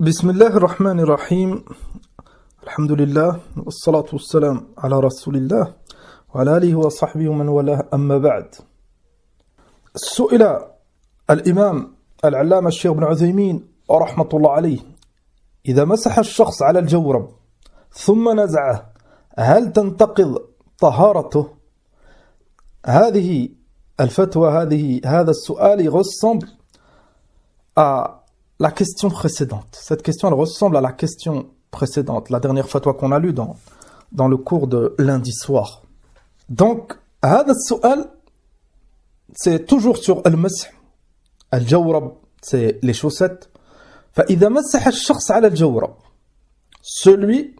بسم الله الرحمن الرحيم الحمد لله والصلاة والسلام على رسول الله وعلى آله وصحبه ومن والاه أما بعد. سئل الإمام العلامة الشيخ ابن عثيمين رحمة الله عليه: إذا مسح الشخص على الجورب ثم نزعه هل تنتقض طهارته؟ هذه الفتوى هذا السؤال ressemble à la question précédente. Cette question, elle ressemble à la question précédente, la dernière fatwa qu'on a lue dans le cours de lundi soir. Donc, هذا السؤال, c'est toujours sur المسح. الجورب, c'est les chaussettes. فإذا مسح الشخص على الجورب, celui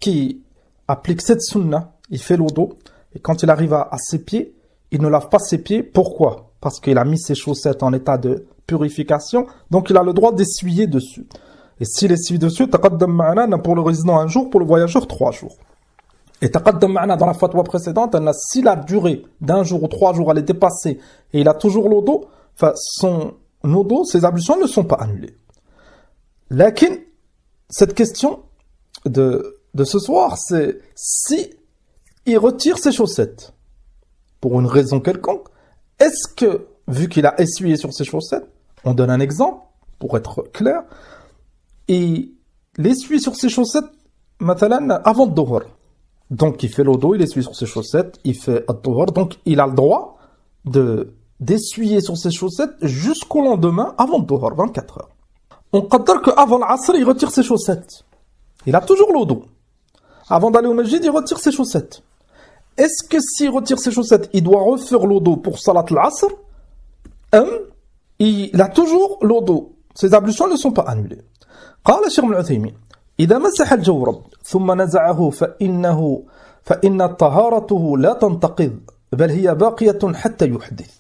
qui applique cette sunna, il fait l'wudu, et quand il arrive à ses pieds, il ne lave pas ses pieds. Pourquoi? Parce qu'il a mis ses chaussettes en état de purification, donc il a le droit d'essuyer dessus. Et s'il essuie dessus, taqaddam ma'ana, pour le résident 1 jour, pour le voyageur 3 jours. Et taqaddam ma'ana, dans la fatwa précédente, si la durée d'1 jour ou 3 jours elle est dépassée et il a toujours l'odo, son odo, ses ablutions ne sont pas annulées. Lakin, cette question de ce soir, c'est si il retire ses chaussettes pour une raison quelconque, est-ce que, vu qu'il a essuyé sur ses chaussettes, on donne un exemple, pour être clair, il essuie sur ses chaussettes, matalan, avant le dhuhr. Donc il fait l'odo, il essuie sur ses chaussettes, il fait le dhuhr, donc il a le droit d'essuyer sur ses chaussettes jusqu'au lendemain, avant le dhuhr, 24 heures. On qaddar qu'avant l'asr, il retire ses chaussettes. Il a toujours l'odo. Avant d'aller au masjid, il retire ses chaussettes. Est-ce que s'il retire ses chaussettes, il doit refaire l'odo pour salat al-asr? Il a toujours l'odo. Ses ablutions ne sont pas annulées. قال الشيخ ابن عثيمين: إذا مسح الجورب ثم نزعه فإن طهارته لا تنتقض بل هي باقية حتى يحدث.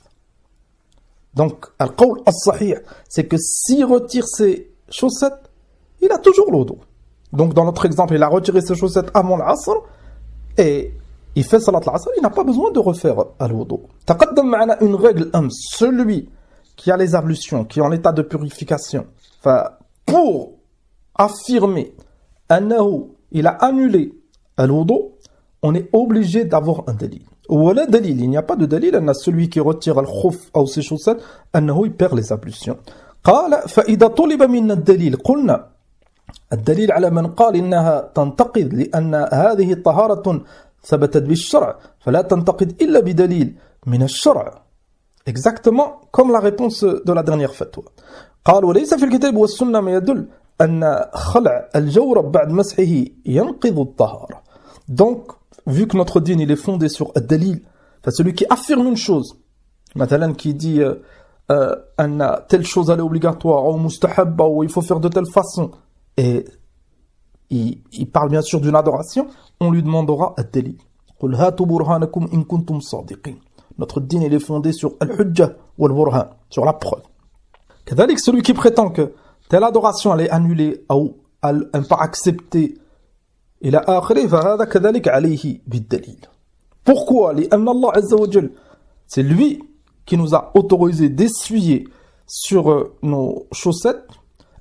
Donc, القول الصحيح, c'est que s'il retire ses chaussettes, il a toujours l'odo. Donc, dans notre exemple, il a retiré ses chaussettes avant l'asr et il fait salat al-asr, il n'a pas besoin de refaire l'odo. تقدم معنا une règle, celui qui a les ablutions, qui est en état de purification, pour affirmer il a annulé l'wudu, on est obligé d'avoir un dalil. Wala dalil, il n'y a pas de dalil, celui qui retire le khuf ou ses chaussettes, il perd les ablutions. قال فإذا طلب منا الدليل قلنا الدليل على من قال إنها تنتقض لأن هذه طهارة ثبتت بالشرع فلا تنتقض إلا بدليل من الشرع. Exactement comme la réponse de la dernière fatwa. قال وليس في الكتاب والسنة ما يدل أن خلع الجورب بعد مسحه ينقض الطهارة. Donc, vu que notre dîne il est fondé sur الدليل, celui qui affirme une chose, مثلا qui dit أن telle chose elle est obligatoire ou mustahabba ou il faut faire de telle façon, et il parle bien sûr d'une adoration, on lui demandera الدليل. قل هاتوا برهانكم إن كنتم صادقين. Notre dîne il est fondé sur al-hujja ou al-burhan, sur la preuve. كذلك celui qui prétend que telle adoration elle est annulée ou elle n'est pas acceptée إلى آخره فهذا كذلك عليه بالدليل. Pourquoi? لأن الله عز وجل, c'est lui qui nous a autorisé d'essuyer sur nos chaussettes.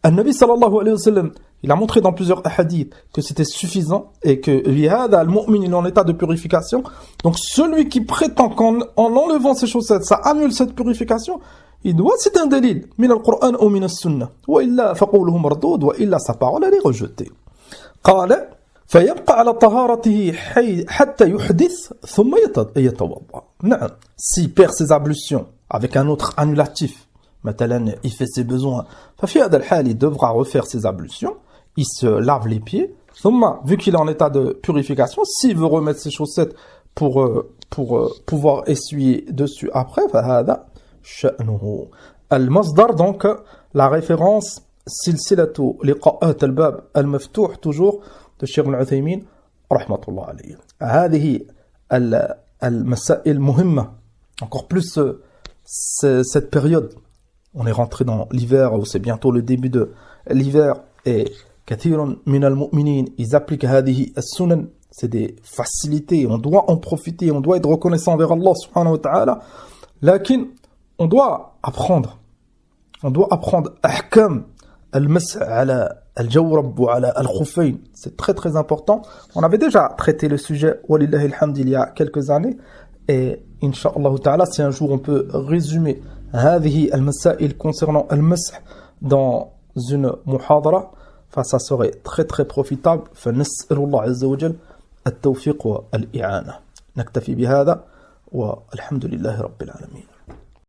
النبي صلى الله عليه وسلم, il a montré dans plusieurs hadiths que c'était suffisant et que لهذا المؤمن il est en état de purification. Donc celui qui prétend qu'en enlevant ses chaussettes ça annule cette purification, il doit citer un dalil من القرآن أو من السنة وإلا فقوله مردود وإلا sa parole elle est rejetée. قال فيبقى على طهارته حتى يحدث ثم يتوضأ. نعم, s'il perd ses ablutions avec un autre annulatif, مثلا il fait ses besoins, ففي هذا الحال il devra refaire ses ablutions, il se lave les pieds, ثم vu qu'il est en état de purification, s'il veut remettre ses chaussettes pour pouvoir essuyer dessus après, فهذا شأنه. المصدر, donc la référence سلسلة لقاءات الباب المفتوح toujours de Cheikh Ibn Uthaymin رحمة الله عليه. هذه المسائل مهمة, encore plus cette période. On est rentré dans l'hiver, ou c'est bientôt le début de l'hiver, et كثير من المؤمنين ils appliquent هذه السنن, c'est des facilités, on doit en profiter, on doit être reconnaissant vers Allah subhanahu wa ta'ala. Lakin on doit apprendre ahkam المسح على الجورب وعلى الخفين, c'est très très important. On avait déjà traité le sujet, walillahi alhamd, il y a quelques années, et Inch'Allah ta'ala, si un jour on peut résumer هذه المسائل concernant المسح dans une muhadara, ça serait très très profitable. فنسأل الله عز وجل التوفيق والإعانة. نكتفي بهذا والحمد لله رب العالمين.